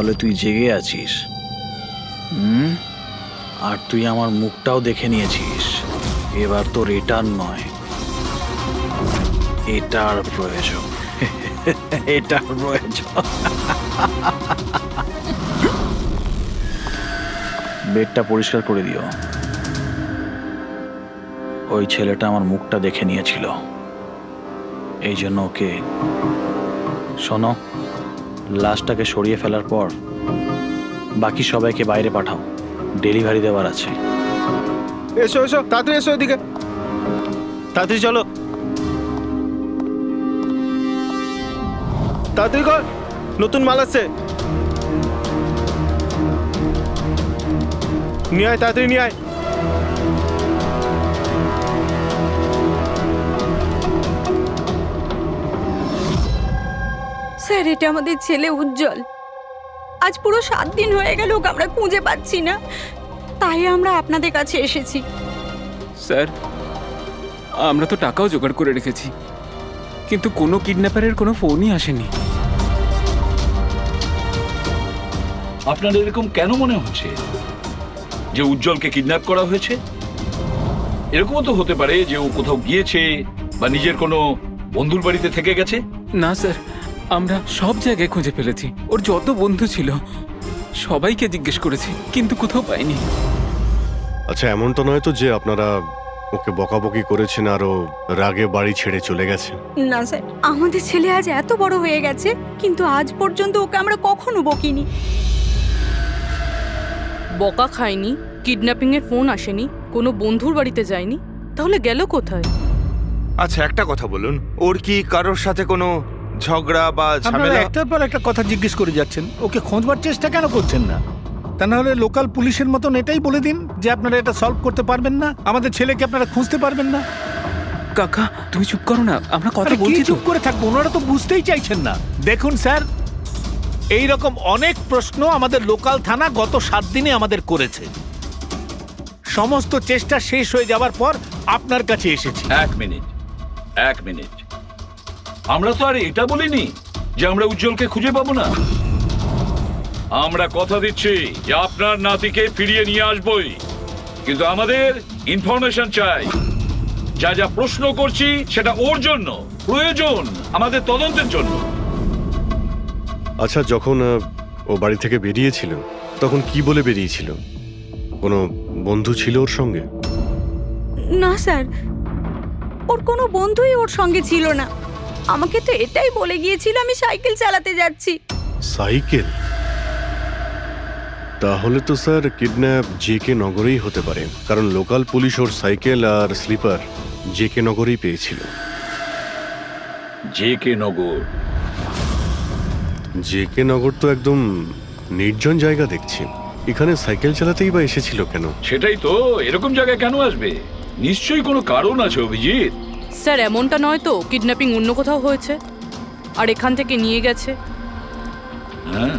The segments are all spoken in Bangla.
তাহলে তুই জেগে আছিস। আর তুই আমার মুখটাও দেখে নিয়েছিস। এবার তোর এটার নয়, এটার প্রয়োজন। এটার প্রয়োজন। বেডটা পরিষ্কার করে দিও। ওই ছেলেটা আমার মুখটা দেখে নিয়েছিল, এই জন্য ওকে। শোনো, লাশটাকে সরিয়ে ফেলার পর বাকি সবাইকে বাইরে পাঠাও, ডেলিভারি দেওয়ার আছে। এসো এসো, তাড়াতাড়ি এসো এদিকে, তাড়াতাড়ি চলো, তাড়াতাড়ি কর, নতুন মাল আসছে। নিয়ে আয়, তাড়াতাড়ি নিয়ে আয়। স্যার, এটা আমাদের ছেলে উজ্জ্বল। আজ পুরো 7 দিন হয়ে গেল ওকে আমরা খুঁজে পাচ্ছি না, তাই আমরা আপনাদের কাছে এসেছি। স্যার, আমরা তো টাকাও জোগাড় করে রেখেছি, কিন্তু কোনো কিডন্যাপারের কোনো ফোনই আসেনি। আপনার এরকম কেন মনে হচ্ছে যে উজ্জ্বলকে কিডন্যাপ করা হয়েছে? এরকমও তো হতে পারে যে ও কোথাও গিয়েছে বা নিজের কোনো বন্ধুর বাড়িতে থেকে গেছে। না স্যার, আমরা সব জায়গায় খুঁজে ফেলেছি। ওর যত বন্ধু ছিল সবাইকে জিজ্ঞেস করেছি, কিন্তু কোথাও পাইনি। আচ্ছা, এমন তো নয় তো যে আপনারা ওকে বকাবকি করেছেন আর ও রাগে বাড়ি ছেড়ে চলে গেছে? না স্যার, আমাদের ছেলে আজ এত বড় হয়ে গেছে, কিন্তু আজ পর্যন্ত ওকে আমরা কখনো বকিনি। বকা খায়নি, কিডন্যাপিং এর ফোন আসেনি, কোনো বন্ধুর বাড়িতে যায়নি, তাহলে গেল কোথায়? আচ্ছা, একটা কথা বলুন, ওর কি কারোর সাথে কোনো ঝগড়া বা আপনারা ঝামেলা? একটার পর একটা কথা জিজ্ঞেস করে যাচ্ছেন, ওকে খোঁজবার চেষ্টা কেন করছেন না? তা না হলে লোকাল পুলিশের মতন এটাই বলে দিন যে আপনারা এটা সলভ করতে পারবেন না, আমাদের ছেলেকে আপনারা খুঁজতে পারবেন না। কাকা, তুমি চুপ করো না, আমরা কথা আরে কি বলছি তো। চুপ করে থাকবো? ওনারা তো বুঝতেই চাইছেন না। দেখুন স্যার, এই রকম অনেক প্রশ্ন আমাদের লোকাল থানা গত 7 দিনে আমাদের করেছে। সমস্ত চেষ্টা শেষ হয়ে যাওয়ার পর আপনার কাছে এসেছি। এক মিনিট, আমরা তো আর এটা বলিনি যে আমরা উজ্জ্বলকে খুঁজে পাবো না। আমরা কথা দিচ্ছি যে আপনার নাতিকে ফিরিয়ে নিয়ে আসবই, কিন্তু আমাদের ইনফরমেশন চাই। যা যা প্রশ্ন করছি সেটা ওর জন্য প্রয়োজন, আমাদের তদন্তের জন্য। আচ্ছা, যখন ও বাড়ি থেকে বেরিয়েছিল তখন কি বলে বেরিয়েছিল? কোনো বন্ধু ছিল ওর সঙ্গে? না স্যার, ওর কোনো বন্ধুই ওর সঙ্গে ছিল না। আমাকে তো এটাই বলে গিয়েছিল আমি সাইকেল চালাতে যাচ্ছি। সাইকেল? তাহলে তো স্যার কিডন্যাপ জেকে নগরেই হতে পারে, কারণ লোকাল পুলিশ ওর সাইকেল আর স্লিপার জেকে নগরেই পেয়েছিল। জেকে নগর? জেকে নগর তো একদম নির্জন জায়গা দেখছি, এখানে সাইকেল চালাতেই বা এসেছিল কেন? সেটাই তো, এরকম জায়গায় কেন আসবে? নিশ্চয়ই কোনো কারণ আছে অভিজিৎ। স্যার, এমনটা নয় তো কিডন্যাপিং অন্য কোথাও হয়েছে আর এখান থেকে নিয়ে গেছে? হ্যাঁ,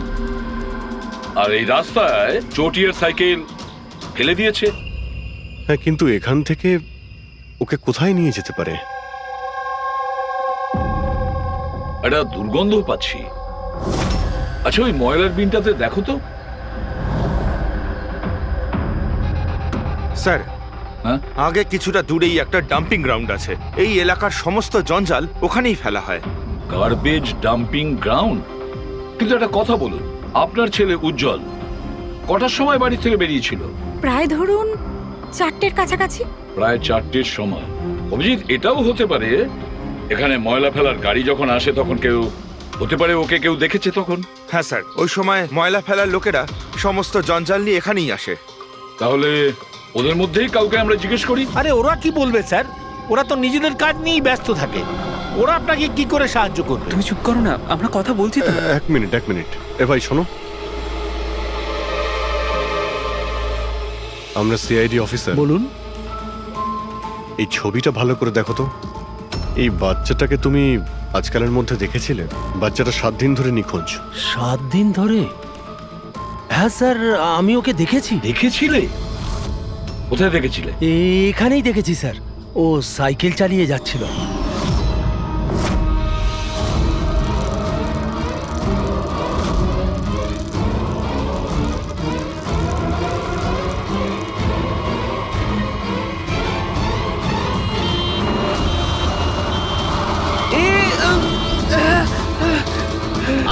আর এই রাস্তায় চটিয়ার সাইকেল ফেলে দিয়েছে। হ্যাঁ, কিন্তু এখান থেকে ওকে কোথায় নিয়ে যেতে পারে? একটা দুর্গন্ধ পাচ্ছি। আচ্ছা, ওই ময়লার বিনটাতে দেখো তো। স্যার, হ্যাঁ, আগে কিছুটা দূরেই একটা ডাম্পিং গ্রাউন্ড আছে। এই এলাকার সমস্ত জঞ্জাল ওখানেই ফেলা হয়। Garbage dumping ground? কিন্তু একটা কথা বলুন, আপনার ছেলে উজ্জ্বল কটার সময় বাড়ি থেকে বেরিয়েছিল? প্রায় ধরুন 4টের কাছাকাছি। প্রায় 4টের সময়। অভিজিৎ, এটাও হতে পারে এখানে ময়লা ফেলার গাড়ি যখন আসে তখন কেউ, হতে পারে ওকে কেউ দেখেছে তখন। হ্যাঁ স্যার, ওই সময় ময়লা ফেলার লোকেরা সমস্ত জঞ্জাল নিয়ে এখানেই আসে। তাহলে ওদের মধ্যেই কাউকে আমরা জিজ্ঞেস করি। আরে ওরা কি বলবে স্যার? ওরা তো নিজেদের কাজ নিয়েই ব্যস্ত থাকে, ওরা আপনাকে কি করে সাহায্য করবে? তুমি চুপ করো না, আমরা কথা বলছি তো। এক মিনিট। এ ভাই শোনো, আমরা সিআইডি অফিসার। বলুন। এই ছবিটা ভালো করে দেখো তো। এই বাচ্চাটাকে তুমি আজকালের মধ্যে দেখেছিলে? বাচ্চাটা 7 দিন ধরে নিখোঁজ। 7 দিন ধরে? হ্যাঁ স্যার, আমি ওকে দেখেছি। দেখেছিলে? কোথায় দেখেছিলে? এখানেই দেখেছি স্যার, ও সাইকেল চালিয়ে যাচ্ছিল।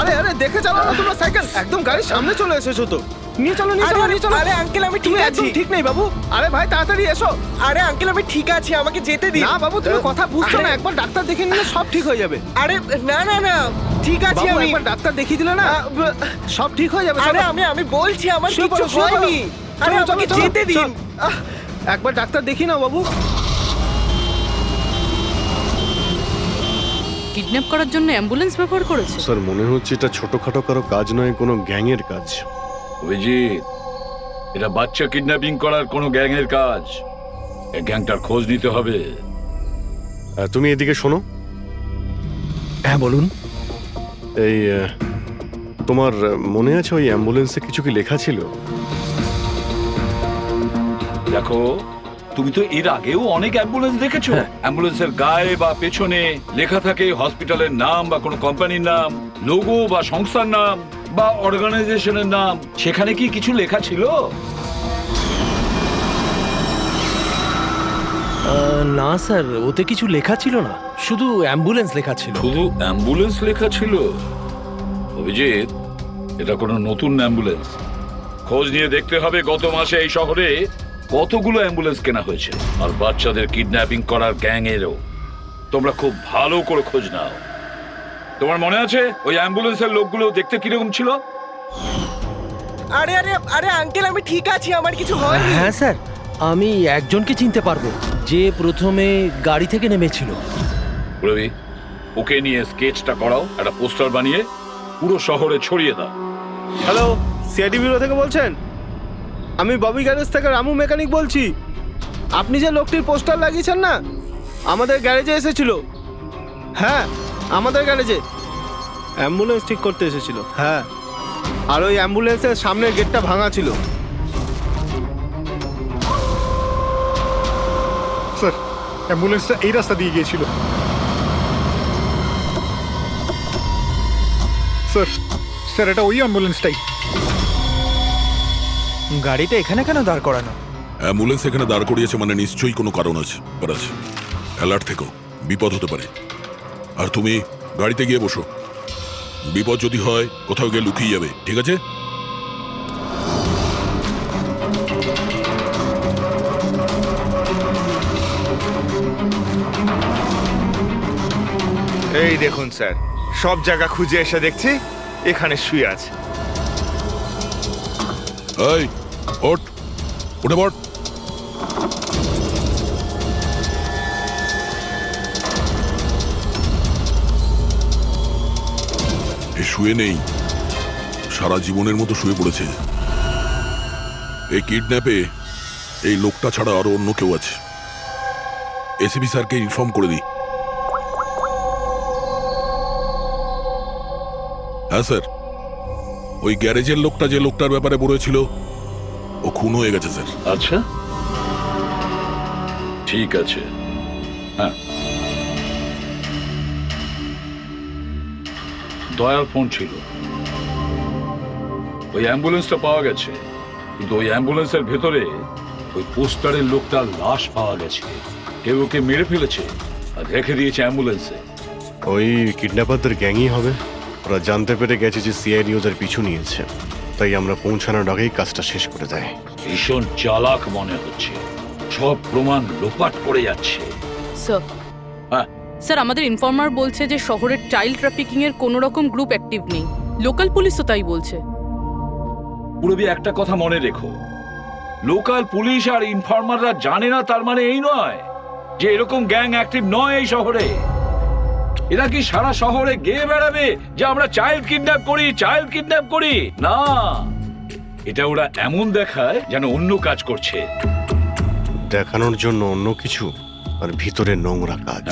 আরে আরে দেখে চালাও না তোমরা সাইকেল, একদম গাড়ির সামনে চলে এসেছো তো। নিয়ে চলো নিয়ে চলো নিয়ে চলো। আরে আঙ্কেল আমি ঠিক তুমি আছি। একদম ঠিক নেই বাবু। আরে ভাই তাড়াতাড়ি এসো। আরে আঙ্কেল আমি ঠিক আছি, আমাকে যেতে দিন। না বাবু তুমি কথা বুঝছো না, আরে- একবার ডাক্তার দেখিয়ে নিলে সব ঠিক হয়ে যাবে। আরে না না না ঠিক আছে বাবু আমি। একবার ডাক্তার দেখিয়ে দিলে না সব ঠিক হয়ে যাবে। আরে চলো। আমি বলছি আমার শুয়ে কিছু পড়ো, শুয়ে পড়ো। হয়নি। আরে চলো, আমাকে চলো, চলো। যেতে দিন। চল। একবার ডাক্তার দেখিয়ে নাও বাবু। কিডন্যাপ করার জন্য অ্যাম্বুলেন্স ব্যবহার করেছে। স্যার মনে হচ্ছে এটা ছোটখাটো কারো কাজ নয়, কোনো গ্যাংয়ের কাজ। অভিজিৎ, এটা বাচ্চা কিডন্যাপিং করার কোনো গ্যাংয়ের কাজ। এই গ্যাংটার খোঁজ নিতে হবে। তুমি এদিকে শোনো। হ্যাঁ বলুন। এই তোমার মনে আছে ওই অ্যাম্বুলেন্সে কিছু কি লেখা ছিল? দেখো, তুমি তো এর আগেও অনেক অ্যাম্বুলেন্স দেখেছো। অ্যাম্বুলেন্সের গায়ে বা পেছনে লেখা থাকে হসপিটালের নাম বা কোনো কোম্পানির নাম, লোগো বা সংস্থার নাম বা অর্গানাইজেশনের নাম। সেখানে কি কিছু লেখা ছিল? না স্যার, ওতে কিছু লেখা ছিল না, শুধু অ্যাম্বুলেন্স লেখা ছিল। শুধু অ্যাম্বুলেন্স লেখা ছিল? অভিজিৎ, এটা কোনো নতুন অ্যাম্বুলেন্স। খোঁজ নিয়ে দেখতে হবে গত মাসে এই শহরে কতগুলো অ্যাম্বুলেন্স কেনা হয়েছে। আর বাচ্চাদের কিডন্যাপিং করার গ্যাং এরও। তোমরা খুব ভালো করে খোঁজ নাও। তোমার মনে আছে ওই অ্যাম্বুলেন্সের লোকগুলো দেখতে কিরকম ছিল? আরে আরে আরে আঙ্কেল আমি ঠিক আছি, আমার কিছু হয়নি। হ্যাঁ স্যার, আমি একজনকে চিনতে পারবো, যে প্রথমে গাড়ি থেকে নেমেছিল। রবি, ওকে নিয়ে স্কেচটা করাও, একটা পোস্টার বানিয়ে পুরো শহরে ছড়িয়ে দাও। হ্যালো, সিআইডি ব্যুরো থেকে বলছেন? আমি ববি গ্যারেজ থেকে রামু মেকানিক বলছি। আপনি যে লোকটির পোস্টার লাগিয়েছেন না, আমাদের গ্যারেজে এসেছিল। হ্যাঁ, আমাদের গ্যারেজে অ্যাম্বুলেন্স ঠিক করতে এসেছিল। হ্যাঁ, আর ওই অ্যাম্বুলেন্সের সামনের গেটটা ভাঙা ছিল। স্যার, অ্যাম্বুলেন্সটা এই রাস্তা দিয়ে গিয়েছিল। স্যার স্যার এটা ওই অ্যাম্বুলেন্সটাই। গাড়িটা এখানে কেন দাঁড় করানো? অ্যাম্বুলেন্স এখানে দাঁড় করিয়েছে মানে নিশ্চয়ই কোনো কারণ আছে। অ্যালার্ট থেকো, বিপদ হতে পারে। আর তুমি গাড়িতে গিয়ে বসো, বিপদ যদি হয় কোথাও গিয়ে লুকিয়ে যাবে, ঠিক আছে? এই দেখুন স্যার, সব জায়গা খুঁজে এসে দেখছি এখানে শুয়ে আছে। এই ওঠ, উঠে পড়। এ শুয়ে নেই, সারা জীবনের মতো শুয়ে পড়েছে। এই কিডন্যাপে এই লোকটা ছাড়া আরো অন্য কেউ আছে। এসিপি স্যারকে ইনফর্ম করে দিই। হ্যাঁ স্যার, ওই গ্যারেজের লোকটা যে লোকটার ব্যাপারে বলেছিল ও খুন হয়ে গেছে স্যার। আচ্ছা, ঠিক আছে। হ্যাঁ, দয়ার ফোন ছিল। ওই অ্যাম্বুলেন্সটা পাওয়া গেছে, কিন্তু ওই অ্যাম্বুলেন্সের ভেতরে ওই পোস্টারের লোকটার লাশ পাওয়া গেছে। কেউ ওকে মেরে ফেলেছে আর রেখে দিয়েছে অ্যাম্বুলেন্সে। ওই কিডন্যাপারদের গ্যাংই হবে। ওরা জানতে পেরে গেছে যে সিআইডি ওদের পিছু নিয়েছে, তাই আমরা পৌঁছানোর আগেই কাজটা শেষ করে দেয়। ভীষণ চালাক মনে হচ্ছে, সব প্রমাণ লোপাট করে যাচ্ছে। স্যার হ্যাঁ, স্যার আমাদের ইনফর্মার বলছে যে শহরের চাইল্ড ট্রাফিকিং এর কোনো রকম গ্রুপ অ্যাক্টিভ নেই। লোকাল পুলিশও তাই বলছে। পুরবি, একটা কথা মনে রেখো, লোকাল পুলিশ আর ইনফর্মাররা জানে না তার মানে এই নয় যে এরকম গ্যাং অ্যাক্টিভ নয় এই শহরে। এরা কি সারা শহরে গেয়ে বেড়াবে যে আমরা চাইল্ড কিডন্যাপ করি, চাইল্ড কিডন্যাপ করি? না, এটা ওরা এমন দেখায় যেন অন্য কাজ করছে। দেখানোর জন্য অন্য কিছু, আর ভিতরে নোংরা কাজ।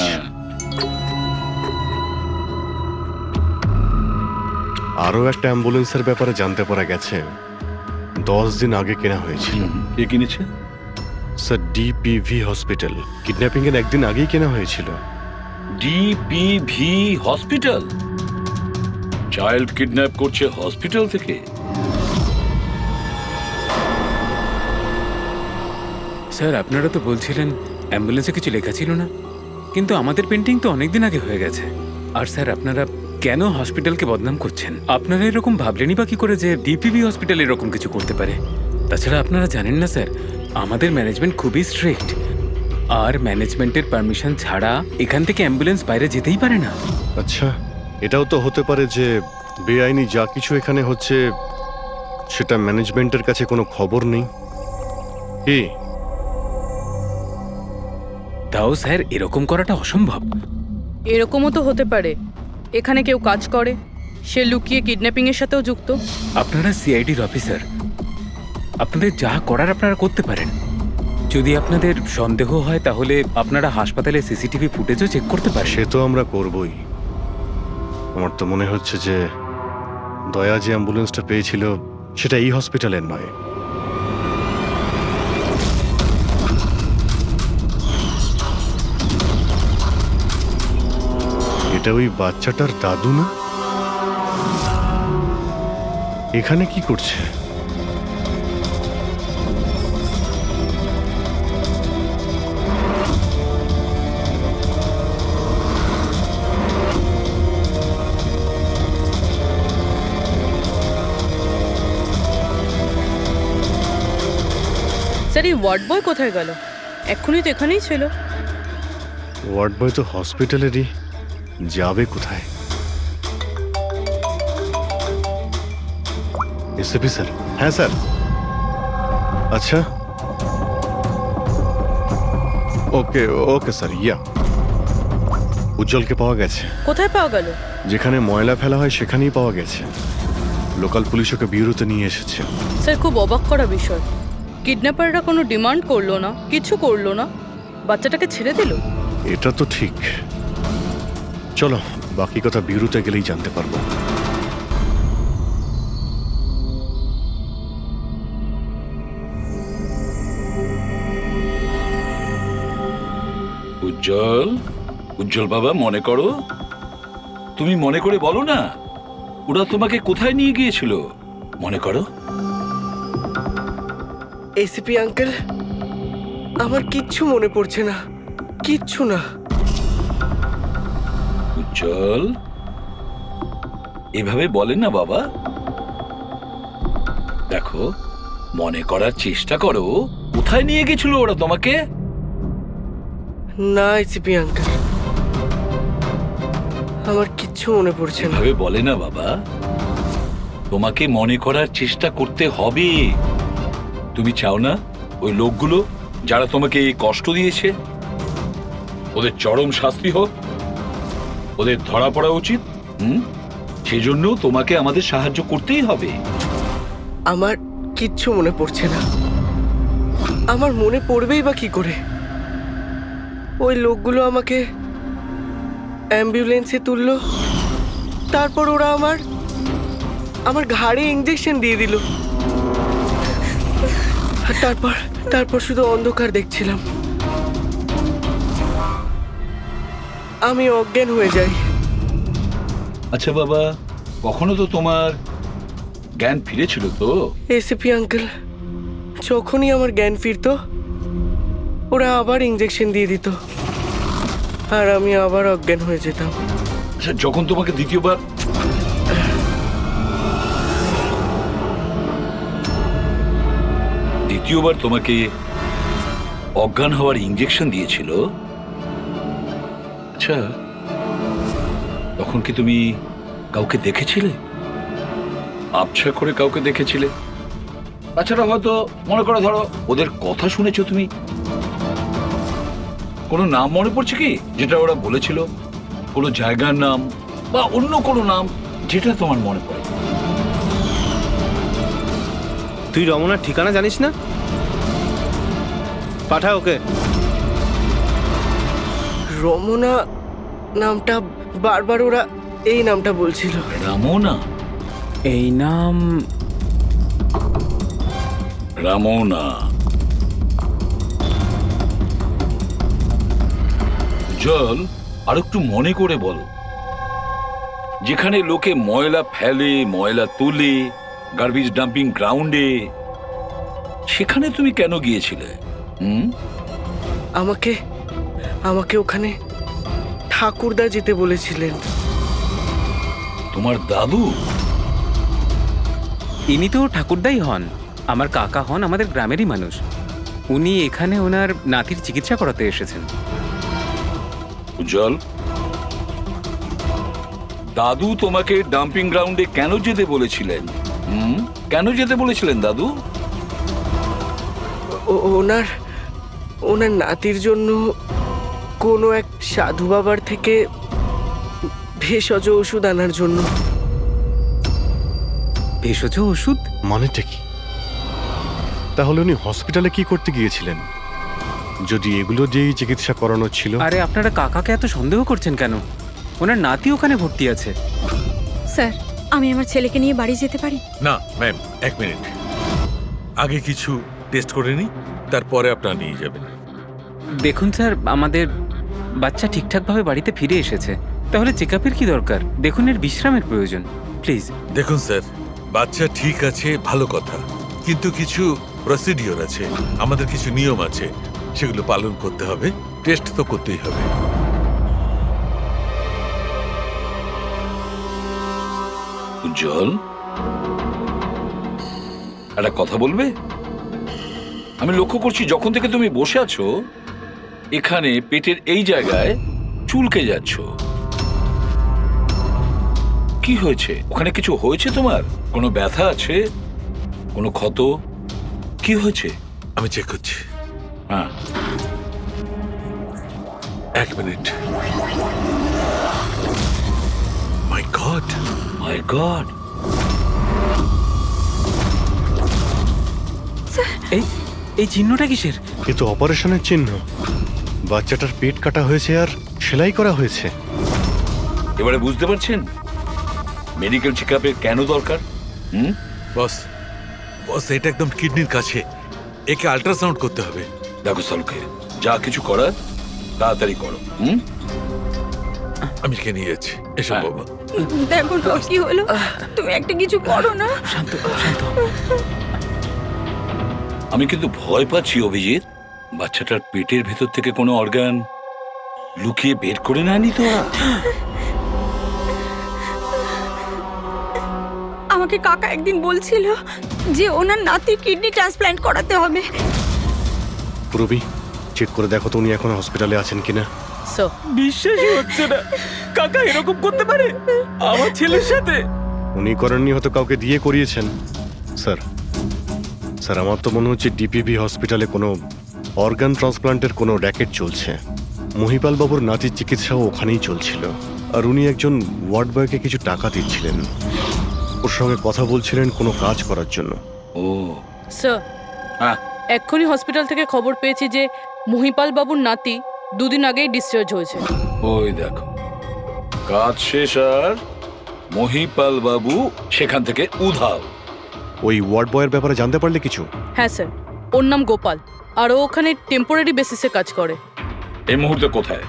আরও একটা অ্যাম্বুলেন্সের ব্যাপারে জানতে পারা গেছে, 10 দিন আগে কেনা হয়েছিল। কে কিনেছে? Sir, ডিপিভি hospital. কিডন্যাপিং এর একদিন আগেই কেনা হয়েছিল। ডিপিভি হসপিটাল চাইল্ড কিডন্যাপ করছে হসপিটাল থেকে? স্যার আপনারা তো বলছিলেন অ্যাম্বুলেন্সে কিছু লেখা ছিল না, কিন্তু আমাদের পেন্টিং তো অনেকদিন আগে হয়ে গেছে। আর স্যার আপনারা কেন হসপিটালকে বদনাম করছেন? আপনারা এরকম ভাবলেনই বা কি করে যে ডিপিবি হসপিটাল এরকম কিছু করতে পারে? তাছাড়া আপনারা জানেন না স্যার, আমাদের ম্যানেজমেন্ট খুবই স্ট্রিক্ট, আর ম্যানেজমেন্টের পারমিশন ছাড়া এখান থেকে অ্যাম্বুলেন্স বাইরে যেতেই পারে না। আচ্ছা, এটাও তো হতে পারে যে বেআইনি যা কিছু এখানে হচ্ছে সেটা ম্যানেজমেন্টের কাছে কোনো খবর নেই। কি? তাও স্যার এরকম করাটা অসম্ভব। এরকমও তো হতে পারে এখানে কেউ কাজ করে, সে লুকিয়ে কিডন্যাপিং এর সাথেও যুক্ত। আপনারা সিআইডির অফিসার, আপনাদের যা করার আপনারা করতে পারেন। যদি আপনাদের সন্দেহ হয় তাহলে আপনারা হাসপাতালে সিসিটিভি ফুটেজও চেক করতে পারেন। সে তো আমরা করবই। আমার তো মনে হচ্ছে যে দয়া যে অ্যাম্বুলেন্সটা পেয়েছিল সেটা এই হসপিটালের নয়। এটা ওই বাচ্চাটার দাদু না? এখানে কি করছে? স্যার এই ওয়ার্ড বয় কোথায় গেল? এক্ষুনি তো এখানেই ছিল। ওয়ার্ড বয় তো হসপিটালেরই, যাবে কোথায়? SAP sir? হ্যাঁ স্যার। আচ্ছা, ওকে ওকে স্যার। ইয়া, উজ্জ্বলকে পাওয়া গেছে। কোথায় পাওয়া গেল? যেখানে ময়লা ফেলা হয় সেখানেই পাওয়া গেছে। লোকাল পুলিশ ওকে ব্যুরোতে নিয়ে এসেছে। স্যার খুব অবাক করা বিষয়, কিডন্যাপাররা কোনো ডিমান্ড করলো না, কিছু করলো না, বাচ্চাটাকে ছেড়ে দিল। এটা তো ঠিক। চলো, বাকি কথা ব্যুরোতে গেলেই জানতে পারবো। উজ্জ্বল, উজ্জ্বল বাবা, মনে করো, তুমি মনে করে বলো না, ওরা তোমাকে কোথায় নিয়ে গিয়েছিল? মনে করো। এসিপি আঙ্কেল, আমার কিচ্ছু মনে পড়ছে না, কিচ্ছু না। উজ্জ্বল, এভাবে বলেন না বাবা। দেখো, মনে করার চেষ্টা করো, কোথায় নিয়ে গেছিল ওরা তোমাকে? না এসিপি আঙ্কেল, আমার কিচ্ছু মনে পড়ছে না। এভাবে বলে না বাবা, তোমাকে মনে করার চেষ্টা করতে হবে। তুমি চাও না ওই লোকগুলো যারা তোমাকে এই কষ্ট দিয়েছে ওদের চরম শাস্তি হোক, ওদের ধরা পড়া উচিত? সেজন্য তোমাকে আমাদের সাহায্য করতেই হবে। আমার কিচ্ছু মনে পড়ছে না। আমার মনে পড়বেই বা কি করে? ওই লোকগুলো আমাকে অ্যাম্বুলেন্সে তুললো, তারপর ওরা আমার ঘাড়ে ইঞ্জেকশন দিয়ে দিল। তারপর শুধু অন্ধকার দেখছিলাম। আমি অজ্ঞান হয়ে যাই। আচ্ছা বাবা, কখনো তো তোমার জ্ঞান ফিরেছিল তো? এসিপি আঙ্কেল, যখনই আমার জ্ঞান ফিরতো ওরা আবার ইঞ্জেকশন দিয়ে দিত, আর আমি আবার অজ্ঞান হয়ে যেতাম। আচ্ছা, যখন তোমাকে দ্বিতীয়বার তোমাকে অজ্ঞান হওয়ার ইঞ্জেকশন দিয়েছিল, আচ্ছা তখন কি তুমি কাউকে দেখেছিলে? আবছা করে কাউকে দেখেছিলে? তাছাড়া হয়তো মনে করো, ধরো ওদের কথা শুনেছো তুমি, কোনো নাম মনে পড়ছে কি যেটা ওরা বলেছিল? কোনো জায়গার নাম বা অন্য কোনো নাম যেটা তোমার মনে পড়ে? তুই রমনার ঠিকানা জানিস না? পাঠা ওকে। রমনা নামটা বারবার ওরা এই নামটা বলছিল। রামনা? এই নাম রামনা। জল, আর একটু মনে করে বলো, যেখানে লোকে ময়লা ফেলে, ময়লা তুলে, গার্বেজ ডাম্পিং গ্রাউন্ডে, সেখানে তুমি কেন গিয়েছিলে? আমাকে ওখানে ঠাকুরদা যেতে বলেছিলেন। তোমার দাদু? ইনি তো ঠাকুরদাই হন, আমার কাকা হন, আমাদের গ্রামেরই মানুষ। উনি এখানে ওনার নাতির চিকিৎসা করাতে এসেছেন। উজ্জ্বল, দাদু তোমাকে ডাম্পিং গ্রাউন্ডে কেন যেতে বলেছিলেন? কেন যেতে বলেছিলেন দাদু? ওনার ওনার নাতির জন্য কোনো এক সাধু বাবার থেকে ভেষজ ওষুধ আনার জন্য। ভেষজ ওষুধ মানেটা কি? তাহলে উনি হসপিটালে কি করতে গিয়েছিলেন যদি এগুলো দিয়েই চিকিৎসা করানো ছিল? আরে আপনারা কাকাকে এত সন্দেহ করছেন কেন? ওনার নাতি ওখানে ভর্তি আছে। স্যার, আমি আমার ছেলেকে নিয়ে বাড়ি যেতে পারি? না ম্যাম, এক মিনিট, আগে কিছু টেস্ট করে নি, তারপরে আপনারা নিয়ে যাবেন। দেখুন স্যার, আমাদের বাচ্চা ঠিকঠাকভাবে বাড়িতে ফিরে এসেছে, তাহলে চেক আপের কি দরকার? দেখুন, এর বিশ্রামের প্রয়োজন, প্লিজ। দেখুন স্যার, বাচ্চা ঠিক আছে, ভালো কথা, কিন্তু কিছু প্রসিডিওর আছে, আমাদের কিছু নিয়ম আছে, সেগুলো পালন করতে হবে, টেস্ট তো করতেই হবে। উজ্জ্বল, একটা কথা বলবে? আমি লক্ষ্য করছি যখন থেকে তুমি বসে আছো এখানে পেটের এই জায়গায় চুলকে যাচ্ছ। কি হয়েছে? ওখানে কিছু হয়েছে তোমার? কোনো ব্যথা আছে? কোনো ক্ষত? কি হয়েছে? আমি চেক করছি। হ্যাঁ, এক মিনিট। মাই গড, মাই গড! এই এই চিহ্নটা কিসের? এ তো অপারেশনের চিহ্ন। বাচ্চাটার পেট কাটা হয়েছে আর সেলাই করা হয়েছে। এবারে বুঝতে পারছেন মেডিকেল চেক আপের কেন দরকার? বস, বস, এটা একদম কিডনির কাছে, একে আল্ট্রাসাউন্ড করতে হবে। দেখো সালুকে, যা কিছু করার তাড়াতাড়ি করো। আমি কে নিয়ে যাচ্ছি, এসব বাবা। দেখো না কি হলো, তুমি একটা কিছু করো না। শান্ত শান্ত। আমি কিন্তু ভয় পাচ্ছি অভিজিৎ, বাচ্চাটার পেটের ভেতর থেকে কোনো অর্গান লুকিয়ে বের করে নেয়নি তো? আমাকে কাকা একদিন বলছিল যে ওনার নাতি কিডনি ট্রান্সপ্ল্যান্ট করাতে হবে। পুরবি, চেক করে দেখো তো উনি এখন হসপিটালে আছেন কিনা। স্যার, বিশ্বাসই হচ্ছে না, কাকা এরকম করতে পারে আমার ছেলের সাথে। উনি করেননি, হয়তো কাউকে দিয়ে করিয়েছেন। স্যার, স্যার, আমার তো মনে হচ্ছে ডিপিবি হসপিটালে কোনো অর্গান ট্রান্সপ্লান্টের কোনো র্যাকেট চলছে। মহিপাল বাবুর নাতির চিকিৎসাও ওখানেই চলছিল, আর উনি একজন ওয়ার্ড বয়কে কিছু টাকা দিচ্ছিলেন, ওর সঙ্গে কথা বলছিলেন কোনো কাজ করার জন্য। ও স্যার, হ্যাঁ, এক্ষুনি হসপিটাল থেকে খবর পেয়েছি যে মহিপাল বাবুর নাতি দুদিন আগেই ডিসচার্জ হয়েছে। ওই দেখো, কাজ শেষ আর মহিপাল বাবু সেখান থেকে উধাও। ওই ওয়ার্ড বয়ের ব্যাপারে জানতে পারলে কিছু? হ্যাঁ স্যার, ওর নাম গোপাল, আর ও ওখানে টেম্পোরারি বেসিসে কাজ করে। এই মুহূর্তে কোথায়?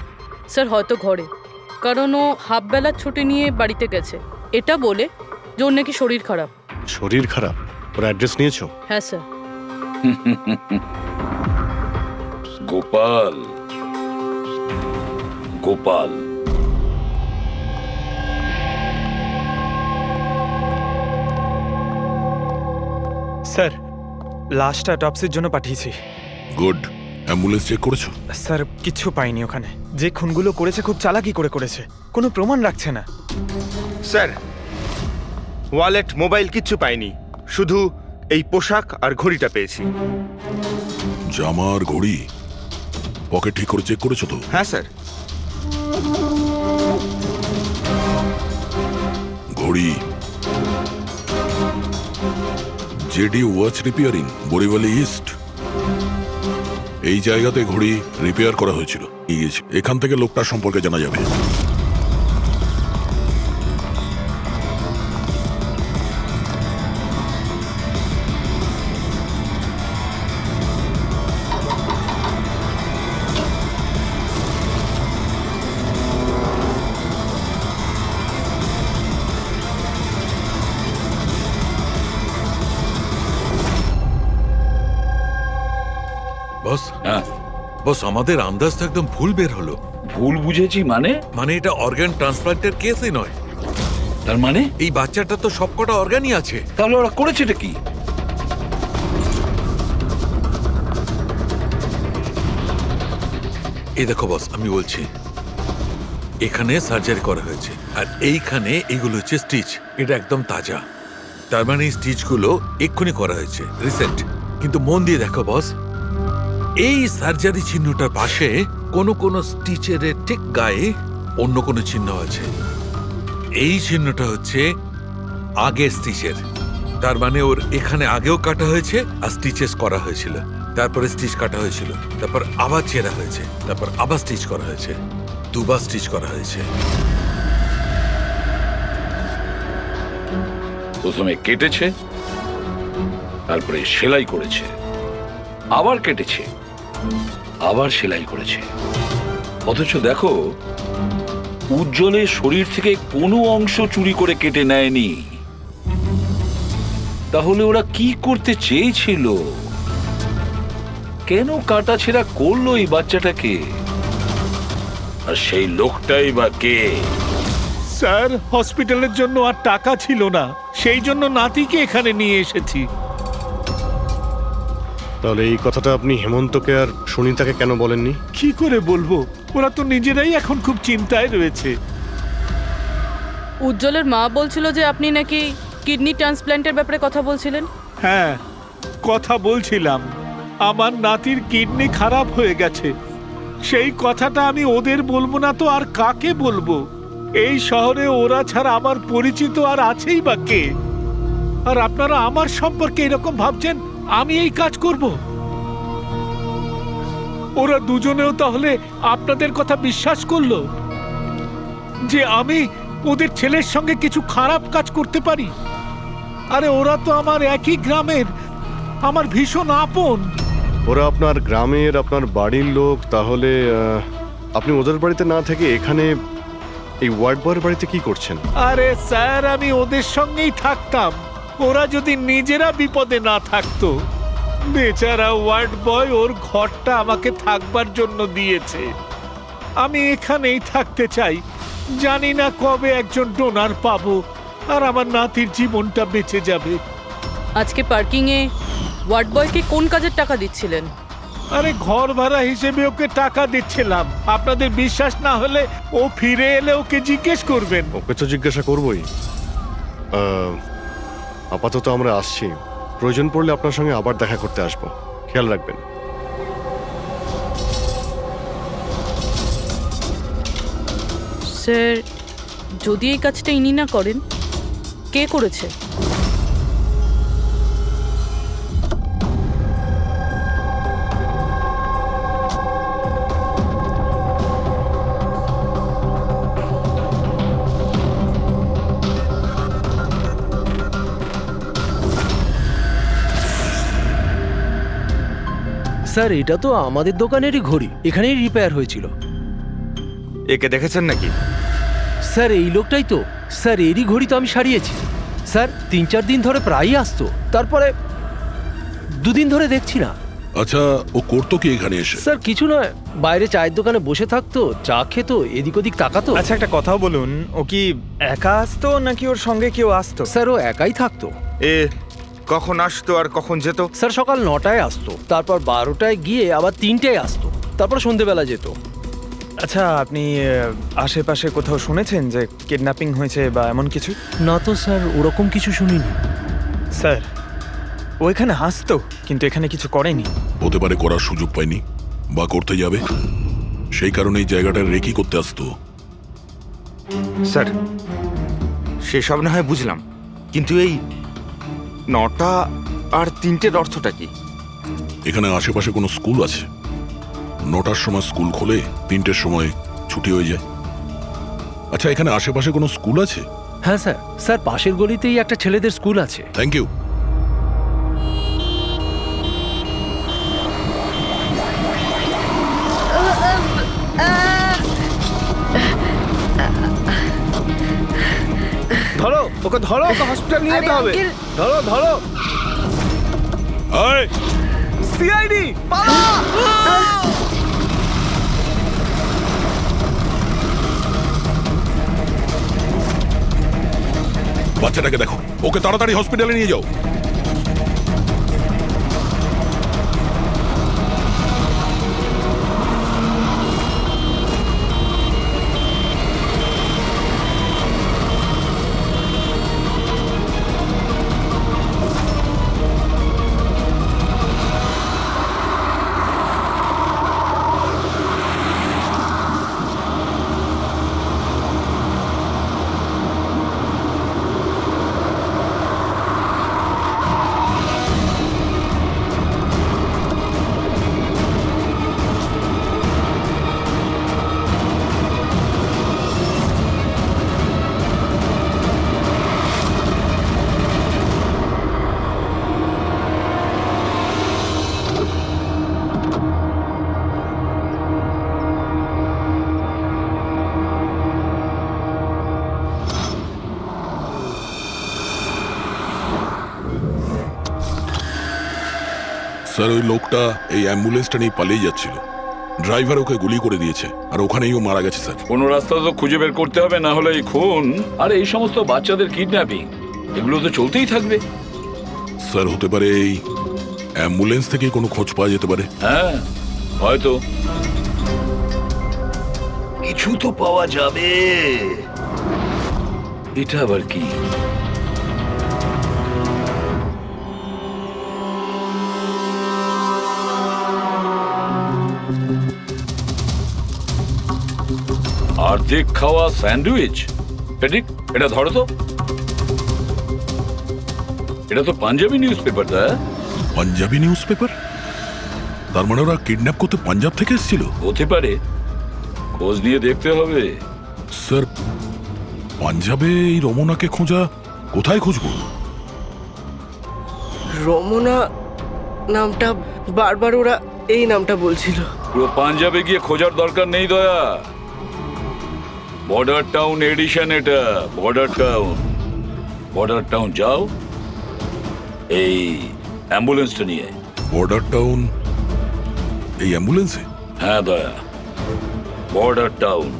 স্যার, হয়তো ঘরে, কারণ ও হাফ বেলার ছুটি নিয়ে বাড়িতে গেছে, এটা বলে যে ওর নাকি শরীর খারাপ। শরীর খারাপ? ওর অ্যাড্রেস নিয়েছো? হ্যাঁ স্যার। গোপাল, গোপাল, স্যার, লাশটা অটপসির জন্য পাঠিয়েছি। গুড। অ্যাম্বুলেন্স চেক করেছো? স্যার, কিচ্ছু পাইনি ওখানে। যে খুনগুলো করেছে খুব চালাকি করে করেছে, কোনো প্রমাণ রাখছে না। স্যার, ওয়ালেট, মোবাইল কিচ্ছু পাইনি, শুধু এই পোশাক আর ঘড়িটা পেয়েছি। জামা আর ঘড়ি পকেট ঠিক করে চেক করেছো তো? হ্যাঁ স্যার। ঘড়ি জেডি ওয়াচ রিপেয়ারিং, বরিওয়ালি ইস্ট, এই জায়গাতে ঘড়ি রিপেয়ার করা হয়েছিল। এখান থেকে লোকটার সম্পর্কে জানা যাবে। বস, হ্যাঁ বস, আমাদের আন্দাজ তো একদম ভুল বের হলো। ভুল বুঝেছি মানে? মানে এটা অর্গান ট্রান্সপ্লান্টের কেসই নয়। তার মানে এই বাচ্চাটা তো সবকটা অর্গানই আছে। তাহলে ওরা করেছেটা কি? এই দেখো বস, আমি বলছি, এখানে সার্জারি করা হয়েছে আর এইখানে এইগুলো হচ্ছে স্টিচ। এটা একদম তাজা, তার মানে এই স্টিচগুলো এক্ষুনি করা হয়েছে, রিসেন্ট। কিন্তু মন দিয়ে দেখো বস, এই সার্জারি চিহ্নটার পাশে কোনো কোনো স্টিচের ঠিক গায়ে অন্য কোনো চিহ্ন আছে। এই চিহ্নটা হচ্ছে আগের স্টিচের, তার মানে ওর এখানে আগেও কাটা হয়েছে আর স্টিচেস করা হয়েছিল, তারপরে স্টিচ কাটা হয়েছিল, তারপর আবার চেরা হয়েছে, তারপর আবার স্টিচ করা হয়েছে, দুবার স্টিচ করা হয়েছে। প্রথমে কেটেছে, তারপরে সেলাই করেছে, আবার কেটেছে, আবার সেলাই করেছে। অথচ দেখো, উজ্জ্বলের শরীর থেকে কোনো অংশ চুরি করে কেটে নেয়নি। তাহলে ওরা কি করতে চেয়েছিল? কেন কাটাছেঁড়া করলো এই বাচ্চাটাকে? আর সেই লোকটাই বা কে? স্যার, হসপিটালের জন্য আর টাকা ছিল না, সেই জন্য নাতিকে এখানে নিয়ে এসেছি। তাহলে এই কথাটা আপনি হেমন্তকে আর সুনিতাকে কেন বলেননি? কি করে বলবো, ওরা তো নিজেরাই এখন খুব চিন্তায় রয়েছে। উজ্জ্বলের মা বলছিল যে আপনি নাকি কিডনি ট্রান্সপ্ল্যান্টের ব্যাপারে কথা বলছিলেন। হ্যাঁ, কথা বলছিলাম। আমার নাতির কিডনি খারাপ হয়ে গেছে, সেই কথাটা আমি ওদের বলবো না তো আর কাকে বলবো? এই শহরে ওরা ছাড়া আমার পরিচিত আর আছেই বা কে? আর আপনারা আমার সম্পর্কে এরকম ভাবছেন আমি এই কাজ করব? ওরা দুজনেও তাহলে আপনাদের কথা বিশ্বাস করলো যে আমি ওদের ছেলের সঙ্গে কিছু খারাপ কাজ করতে পারি? আরে ওরা তো আমার একই গ্রামের, আমার ভীষণ আপন। ওরা আপনার গ্রামের, আপনার বাড়ির লোক, তাহলে আপনি ওদের বাড়িতে না থেকে এখানে এই ওয়ার্ড বয়ের বাড়িতে কি করছেন? আরে স্যার, আমি ওদের সঙ্গেই থাকতাম, ওরা যদি নিজেরা বিপদে না থাকতো। বেচারা ওয়ার্ড বয় ওর ঘরটা আমাকে থাকবার জন্য দিয়েছে। আমি এখানেই থাকতে চাই, জানি না কবে একজন ডোনার পাবো আর আমার নাতির জীবনটা বেঁচে যাবে। আজকে পার্কিংয়ে ওয়ার্ড বয়কে কোন কাজের টাকা দিচ্ছিলেন? আরে ঘর ভাড়া হিসেবে ওকে টাকা দিচ্ছিলাম। আপনাদের বিশ্বাস না হলে ও ফিরে এলে ওকে জিজ্ঞেস করবেন। ওকে তো জিজ্ঞাসা করবোই। আপাতত আমরা আসছি, প্রয়োজন পড়লে আপনার সঙ্গে আবার দেখা করতে আসবো, খেয়াল রাখবেন। স্যার, যদি এই কাজটা ইনি না করেন, কে করেছে? স্যার, এটা তো আমাদের দোকানেরই ঘড়ি, এখানেই রিপেয়ার হয়েছিল। একে দেখেছেন নাকি? স্যার, এই লোকটাই তো। স্যার, এরই ঘড়ি তো আমি সারিয়েছি। স্যার, 3-4 দিন ধরে প্রায়ই আসতো, তারপরে 2 দিন ধরে দেখছি না। আচ্ছা, ও করতো কি এখানে এসে? স্যার, কিছু নয়, বাইরে চায়ের দোকানে বসে থাকতো, চা খেতো, এদিক ওদিক তাকাতো। আচ্ছা, একটা কথাও বলুন, ও কি একা আসতো নাকি ওর সঙ্গে কেউ আসতো? স্যার, ও একাই থাকতো। কখন আসতো আর কখন যেত? স্যার, সকাল 9টায় আসতো, তারপর 12টায় গিয়ে আবার 3টায় আসতো, তারপর সন্ধেবেলা যেত। আচ্ছা, আপনি আশেপাশে কোথাও শুনেছেন যে কিডন্যাপিং হয়েছে বা এমন কিছু? না তো স্যার, ওরকম কিছু শুনিনি। স্যার, ও এখানে আসতো কিন্তু এখানে কিছু করেনি। হতে পারে করার সুযোগ পায়নি বা করতে যাবে, সেই কারণে এই জায়গাটা রেকি করতে আসতো। স্যার, সেসব না হয় বুঝলাম, কিন্তু এই 9টা আর 3টের অর্থটা কি? এখানে আশেপাশে কোনো স্কুল আছে? 9টার সময় স্কুল খোলে, 3টের সময় ছুটি হয়ে যায়। আচ্ছা, এখানে আশেপাশে কোনো স্কুল আছে? হ্যাঁ স্যার, স্যার পাশের গলিতেই একটা ছেলেদের স্কুল আছে। Thank you. ধরো ওকে, ধরো ওকে, হসপিটাল নিয়ে যেতে হবে। ধরো ধরো। সিআইডি পালা! বাচ্চাটাকে দেখো, ওকে তাড়াতাড়ি হসপিটালে নিয়ে যাও। স্যার, ওই লোকটা এই অ্যাম্বুলেন্সটা নিয়ে পালিয়ে যাচ্ছিল। ড্রাইভার ওকে গুলি করে দিয়েছে, আর ওখানেই ও মারা গেছে স্যার। কোনো রাস্তা তো খুঁজে বের করতে হবে, না হলে এই খুন আর এই সমস্ত বাচ্চাদের কিডন্যাপিং এগুলো তো চলতেই থাকবে। স্যার, হতে পারে এই অ্যাম্বুলেন্স থেকে কোনো খোঁজ পাওয়া যেতে পারে। হ্যাঁ, হয়তো কিছু তো পাওয়া যাবে। এটা আবার কি? অর্ধেক খাওয়া স্যান্ডউইচ। পেডিক, এটা ধরো তো। এটা তো Punjabi newspaper. Punjabi newspaper? তার মানে ওরা কিডন্যাপ করতে পাঞ্জাব থেকে এসেছিল? হতে পারে, খোঁজ নিয়ে দেখতে হবে। স্যার, পাঞ্জাবে এই রমনাকে খোঁজা, কোথায় খুঁজবো? রমনা নামটা বারবার ওরা এই নামটা বলছিল। পুরো পাঞ্জাবে গিয়ে খোঁজার দরকার নেই দয়া। বর্ডার টাউন এডিশন এটা, বর্ডার টাউন। বর্ডার টাউন যাও, এই অ্যাম্বুলেন্সটা নিয়ে। বর্ডার টাউন এই অ্যাম্বুলেন্সে? হ্যাঁ দয়া, border town.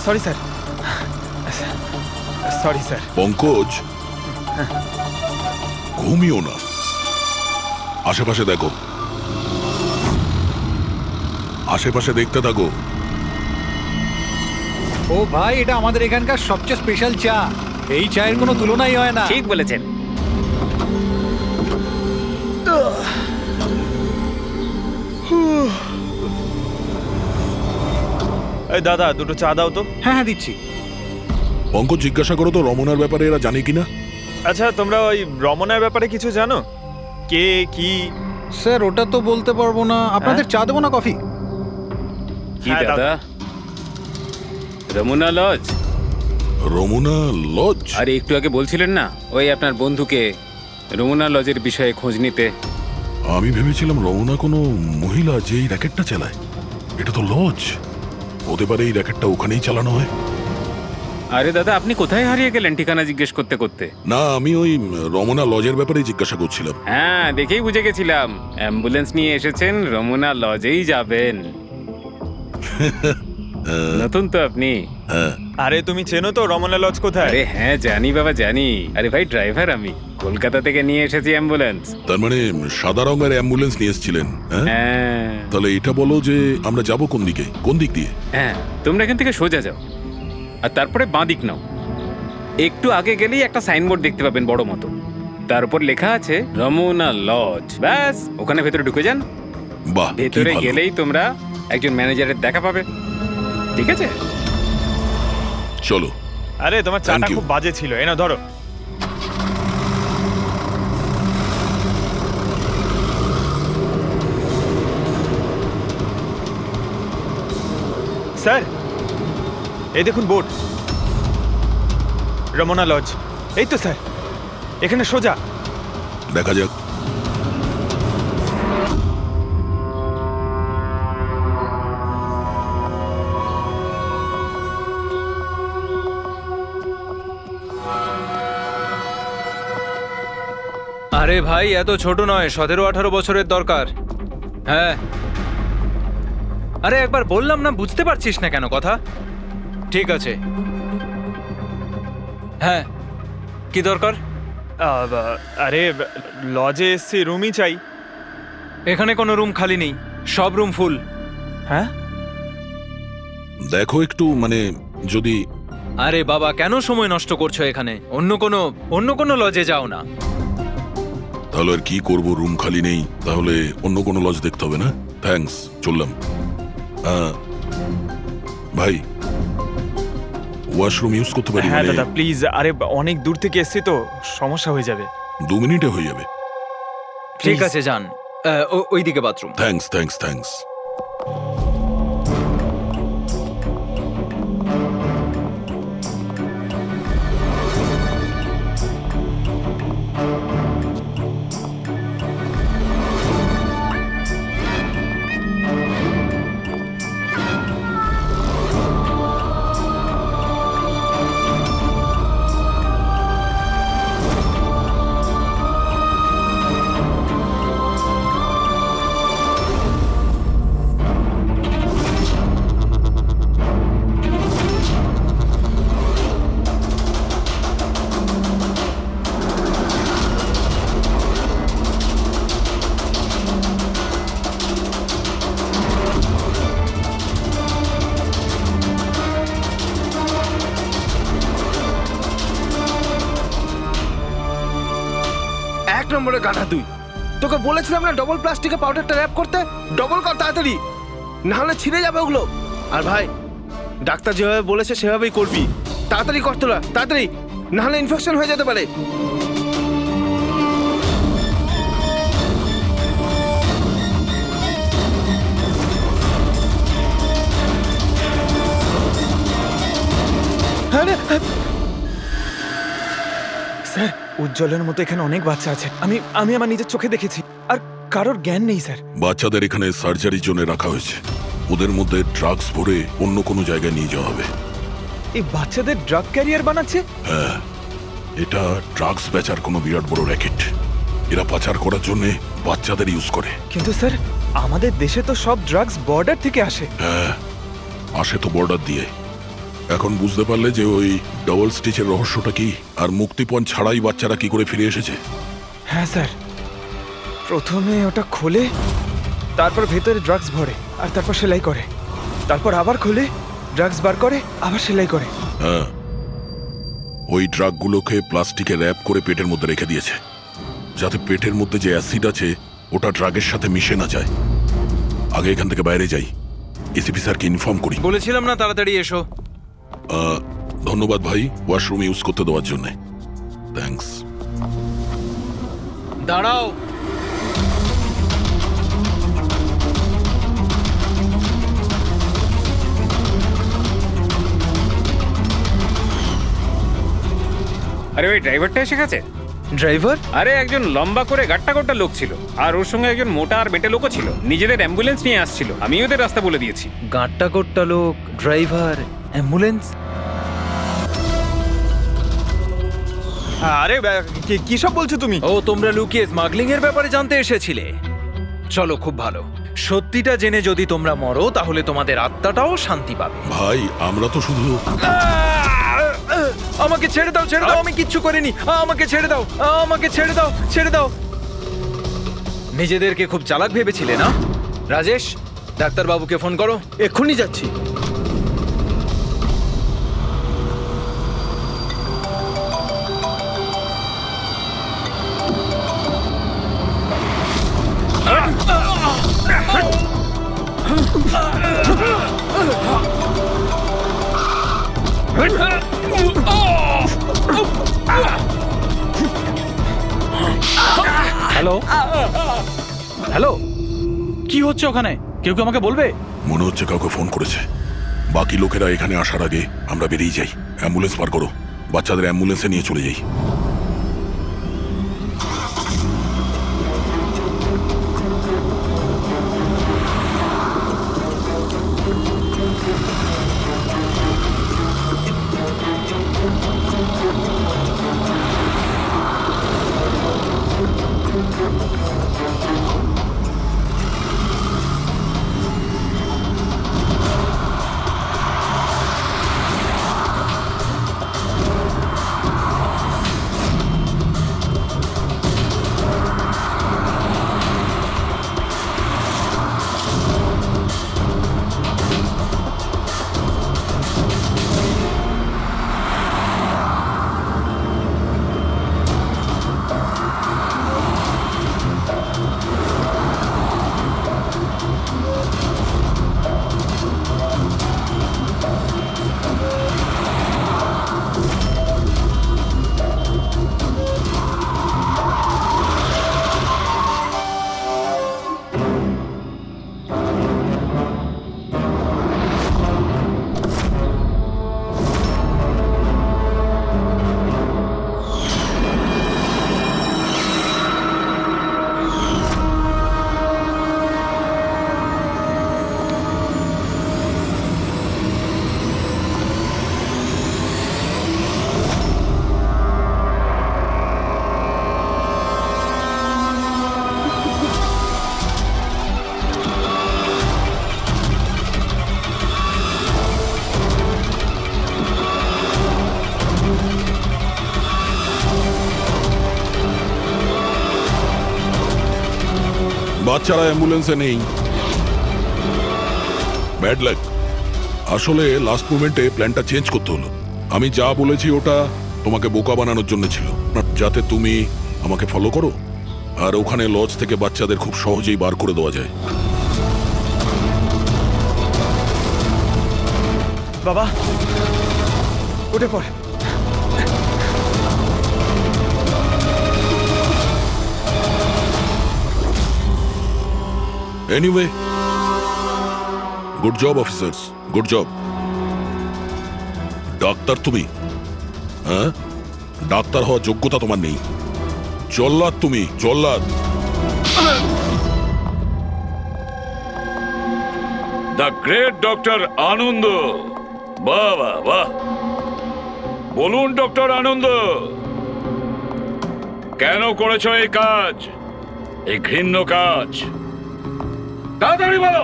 Sorry sir, sorry sir. Pankaj, ঘুমিও না, আশেপাশে দেখো, আশেপাশে দেখতে থাকো। ও ভাই, এটা আমাদের এখানকার সবচেয়ে স্পেশাল চা। এই চায়ের কোনো তুলনাই হয় না। ঠিক বলেছেন। এই দাদা, দুটো চা দাও তো। হ্যাঁ হ্যাঁ, দিচ্ছি। পঙ্কজ, জিজ্ঞাসা করো তো রমনার ব্যাপারে এরা জানে কিনা। আচ্ছা, তোমরা ওই রমনার ব্যাপারে কিছু জানো? কে কি? স্যার, ওটা তো বলতে পারবো না। আপনাদের চা দেবো না কফি? কি হ্যাঁ, দাদা? রমনা লজ? রমনা লজ? আরে একটু আগে বলছিলেন না ওই আপনার বন্ধুকে রমনা লজের বিষয়ে খোঁজ নিতে। আমি ভেবেছিলাম রমনা কোনো মহিলা যে এই র্যাকেটটা চালায়। এটা তো লজ, হতে পারে এই র্যাকেটটা ওখানেই চালানো হয়। আরে দাদা, আপনি কোথায় হারিয়ে গেলেন ঠিকানা জিজ্ঞেস করতে করতে? না, আমি ওই রমনা লজের ব্যাপারে জিজ্ঞাসা করছিলাম। হ্যাঁ, দেখেই বুঝে গেছিলাম অ্যাম্বুলেন্স নিয়ে এসেছেন, রমনা লজেই যাবেন। নতুন তো আপনি। আরে তুমি চেনো তো রমনা লজ কোথায়? আরে হ্যাঁ, জানি বাবা, জানি। আরে ভাই, ড্রাইভার আমি, কলকাতা থেকে নিয়ে এসেছি অ্যাম্বুলেন্স। তার মানে সাদা রঙের অ্যাম্বুলেন্স নিয়ে এসেছিলেন? হ্যাঁ। তাহলে এটা বলো যে আমরা যাব কোন দিকে, কোন দিক দিয়ে? হ্যাঁ, তোমরা এখান থেকে সোজা যাও, আর তারপরে বাঁ দিক নাও। একটু আগে গেলেই একটা সাইনবোর্ড দেখতে পাবেন বড় মতো, তার উপর লেখা আছে রমনা লজ। ব্যাস, ওখানে ভেতরে ঢুকে যান। বাহ, ভেতরে গেলেই তোমরা একজন ম্যানেজারের দেখা পাবে। ঠিক আছে, চলো। আরে তোমার চাটা খুব বাজে ছিল, এনা ধরো। স্যার এই দেখুন বোর্ড, রমনা লজ। এই তো স্যার, এখানে সোজা। দেখা যাক। আরে ভাই এত ছোট নয়, 17-18 বছরের দরকার। হ্যাঁ, আরে একবার বললাম না, বুঝতে পারছিস না কেন কথা? ঠিক আছে, হ্যাঁ কি দরকার? আরে লজে এসছি, রুমই চাই। এখানে কোনো রুম খালি নেই, সব রুম ফুল। হ্যাঁ দেখো একটু, মানে যদি... আরে বাবা, কেন সময় নষ্ট করছো এখানে? অন্য কোনো লজে যাও না। তাহলে আর কি করব, রুম খালি নেই, তাহলে অন্য কোনো লজ দেখতে হবে না? থ্যাঙ্কস, চললাম। ভাই, ওয়াশরুম ইউজ করতে পারি? হ্যাঁ দাদা প্লিজ, আরে অনেক দূর থেকে এসছি তো, সমস্যা হয়ে যাবে। 2 মিনিটে হয়ে যাবে। ঠিক আছে যান, ওইদিকে বাথরুম। Thanks thanks thanks. নম্বরে গাধা তুই, তোকে বলেছিলাম না ডবল প্লাস্টিকে পাউডারটা র্যাপ করতে। ডবল কর তাড়াতাড়ি, না হলে ছিঁড়ে যাবে ওগুলো। আর ভাই, ডাক্তার যেভাবে বলেছে সেভাবেই করবি। তাড়াতাড়ি কর তোরা, তাড়াতাড়ি, না হলে ইনফেকশন হয়ে যেতে পারে। স্যার উজ্জ্বলের মতো এখানে অনেক বাচ্চা আছে, আমি আমার নিজের চোখে দেখেছি, আর কারোর জ্ঞান নেই স্যার। বাচ্চাদের এখানে সার্জারির জন্য রাখা হয়েছে, ওদের মধ্যে ড্রাগস ভরে অন্য কোনো জায়গায় নিয়ে যাওয়া হবে। এই বাচ্চাদের ড্রাগ ক্যারিয়ার বানাচ্ছে? হ্যাঁ, এটা ড্রাগস বেচার কোনো বিরাট বড় র্যাকেট। এরা পাচার করার জন্য বাচ্চাদের ইউজ করে। কিন্তু স্যার আমাদের দেশে তো সব ড্রাগস বর্ডার থেকে আসে। হ্যাঁ, আসে তো বর্ডার দিয়ে। এখন বুঝতে পারলে যে ওই ডবল স্টিচের রহস্যটা কি, আর মুক্তিপণ ছাড়াই বাচ্চারা কি করে ফিরে এসেছে? হ্যাঁ স্যার, প্রথমে ওটা খোলে, তারপর ভেতরে ড্রাগস ভরে, আর তারপর সেলাই করে, তারপর আবার খোলে, ড্রাগস বার করে, আবার সেলাই করে। হ্যাঁ, ওই ড্রাগগুলোকে প্লাস্টিকে র্যাপ করে পেটের মধ্যে রেখে দিয়েছে, যাতে পেটের মধ্যে যে অ্যাসিড আছে ওটা ড্রাগের সাথে মিশে না যায়। আগে এখান থেকে বাইরে যাই, এসিপি স্যারকে ইনফর্ম করি। বলেছিলাম না তাড়াতাড়ি এসো। ধন্যবাদ ভাই, ওয়াশরুম ইউজ করতে দেওয়ার জন্য। থ্যাঙ্কস। দাঁড়াও, আরে ওই ড্রাইভারটা এসে গেছে। ড্রাইভার? আরে একজন লম্বা করে গাট্টা গোট্টা লোক ছিল, আর ওর সঙ্গে একজন মোটা আর বেটে লোকও ছিল। নিজেদের অ্যাম্বুলেন্স নিয়ে আসছিল, আমি ওদের রাস্তা বলে দিয়েছি। গাঁট্টা কোট্টা লোক, ড্রাইভার, অ্যাম্বুলেন্স? আরে কি সব বলছো তুমি? ও, তোমরা লুকিয়ে স্মাগলিং এর ব্যাপারে জানতে এসেছিলে? চলো, খুব ভালো। সত্যিটা জেনে যদি তোমরা মরো, তাহলে তোমাদের আত্মাটাও শান্তি পাবে। ভাই, আমরা তো শুধু... আমাকে ছেড়ে দাও, ছেড়ে দাও, আমি কিচ্ছু করিনি, আমাকে ছেড়ে দাও, আমাকে ছেড়ে দাও, ছেড়ে দাও। নিজেদেরকে খুব চালাক ভেবেছিলে না? রাজেশ, ডাক্তারবাবুকে ফোন করো। এক্ষুনি যাচ্ছি। হ্যালো হ্যালো, কি হচ্ছে ওখানে? কেউ কি আমাকে বলবে? মনে হচ্ছে কাউকে ফোন করেছে। বাকি লোকেরা এখানে আসার আগে আমরা বেরিয়ে যাই। অ্যাম্বুলেন্স পার করো, বাচ্চাদের অ্যাম্বুলেন্সে নিয়ে চলে যাই। বাচ্চারা অ্যাম্বুলেন্সে নেই। Bad luck. আসলে লাস্ট মোমেন্টে প্ল্যানটা চেঞ্জ করতে হলো। আমি যা বলেছি ওটা তোমাকে বোকা বানানোর জন্য ছিল, যাতে তুমি আমাকে ফলো করো আর ওখানে লজ থেকে বাচ্চাদের খুব সহজেই বার করে দেওয়া যায়। বাবা উঠে পড়। Anyway, good job officers, good job. Doctor তুমি? হ্যাঁ, ডাক্তার হওয়ার যোগ্যতা তোমার নেই। জল্লাদ তুমি, জল্লাদ। দ্য গ্রেট ডক্টর আনন্দ। বাহ বাহ বাহ, বলুন ডক্টর আনন্দ, কেন করেছো এই কাজ, এই ঘৃণ্য কাজ? তাড়াতাড়ি বলো।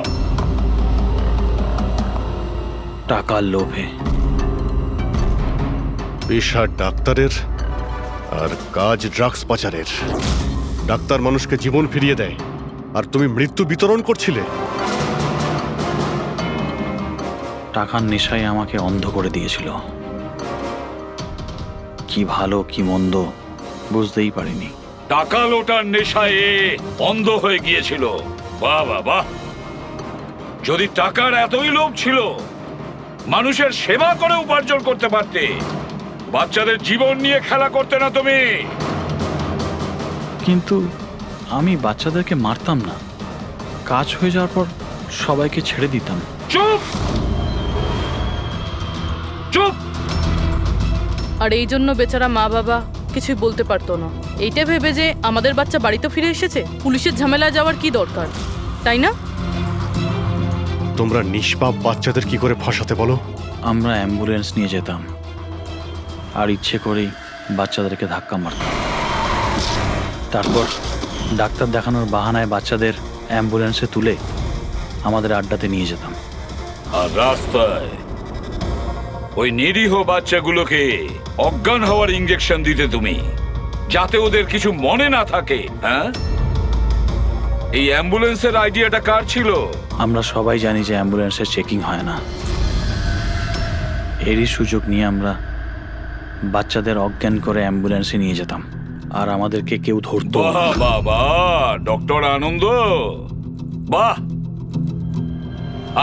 টাকার লোভে। পেশা ডাক্তারের আর কাজ ড্রাগস পাচারের। ডাক্তার মানুষকে জীবন ফিরিয়ে দেয় আর তুমি মৃত্যু বিতরণ করছিলে। টাকার নেশায় আমাকে অন্ধ করে দিয়েছিল। কি ভালো কি মন্দ বুঝতেই পারিনি। টাকা লোটার নেশায় অন্ধ হয়ে গিয়েছিল। বাহ বাহ বাহ, যদি টাকার এতই লোভ ছিল, মানুষের সেবা করে উপার্জন করতে পারতে। বাচ্চাদের জীবন নিয়ে খেলা করতে না তুমি। কিন্তু আমি বাচ্চাদেরকে মারতাম না, কাজ হয়ে যাওয়ার পর সবাইকে ছেড়ে দিতাম। চুপ চুপ। আর এই জন্য বেচারা মা বাবা কিছুই বলতে পারতো না, এইটা ভেবে যে আমাদের বাচ্চা বাড়িতে ফিরে এসেছে, পুলিশের ঝামেলায় যাওয়ার কি দরকার, তাই না? তোমরা নিষ্পাপ বাচ্চাদের কি করে ফাঁসাতে বলো? আমরা অ্যাম্বুলেন্স নিয়ে যেতাম আর ইচ্ছে করেই বাচ্চাদেরকে ধাক্কা মারতাম। তারপর ডাক্তার দেখানোর বাহানায় বাচ্চাদের অ্যাম্বুলেন্সে তুলে আমাদের আড্ডাতে নিয়ে যেতাম। আর রাস্তায় ওই নিরীহ বাচ্চাগুলোকে অজ্ঞান হওয়ার ইঞ্জেকশন দিতে তুমি, যাতে ওদের কিছু মনে না থাকে। হ্যাঁ, এই অ্যাম্বুলেন্সের আইডিয়াটা কার ছিল? আমরা সবাই জানি যে অ্যাম্বুলেন্সের চেকিং হয় না। এরই সুযোগ নিয়ে আমরা বাচ্চাদের অজ্ঞান করে অ্যাম্বুলেন্সে নিয়ে যেতাম আর আমাদেরকে কেউ ধরতো না। বাহ বাহ বাহ, ডক্টর আনন্দ, বাহ।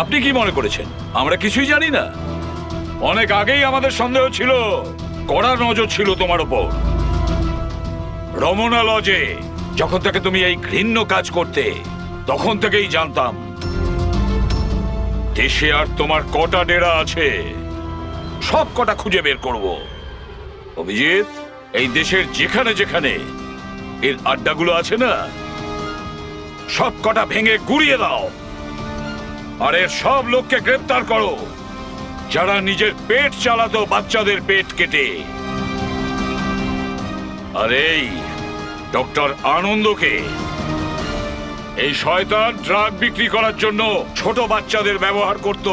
আপনি কি মনে করেছেন আমরা কিছুই জানি না? অনেক আগেই আমাদের সন্দেহ ছিল, কড়া নজর ছিল তোমার ওপর। রমনা লজে যখন থেকে তুমি এই ঘৃণ্য কাজ করতে, তখন থেকেই জানতাম দেশে আর তোমার কটা ডেরা আছে সব কটা খুঁজে বের করব। অভিজিৎ, এই দেশের যেখানে যেখানে এর আড্ডাগুলো আছে না, সব কটা ভেঙে গুড়িয়ে দাও। আর এর সব লোককে গ্রেফতার করো যারা নিজের পেট চালাতো বাচ্চাদের পেট কেটে। আর এই ডক্টর আনন্দকে, এই শয়তান ড্রাগ বিক্রি করার জন্য ছোট বাচ্চাদের ব্যবহার করত।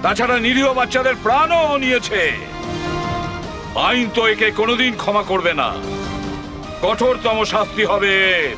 তাছাড়া নিরীহ বাচ্চাদের প্রাণও নিয়েছে। আইন তো একে কোনোদিন ক্ষমা করবে না। কঠোরতম শাস্তি হবে এর।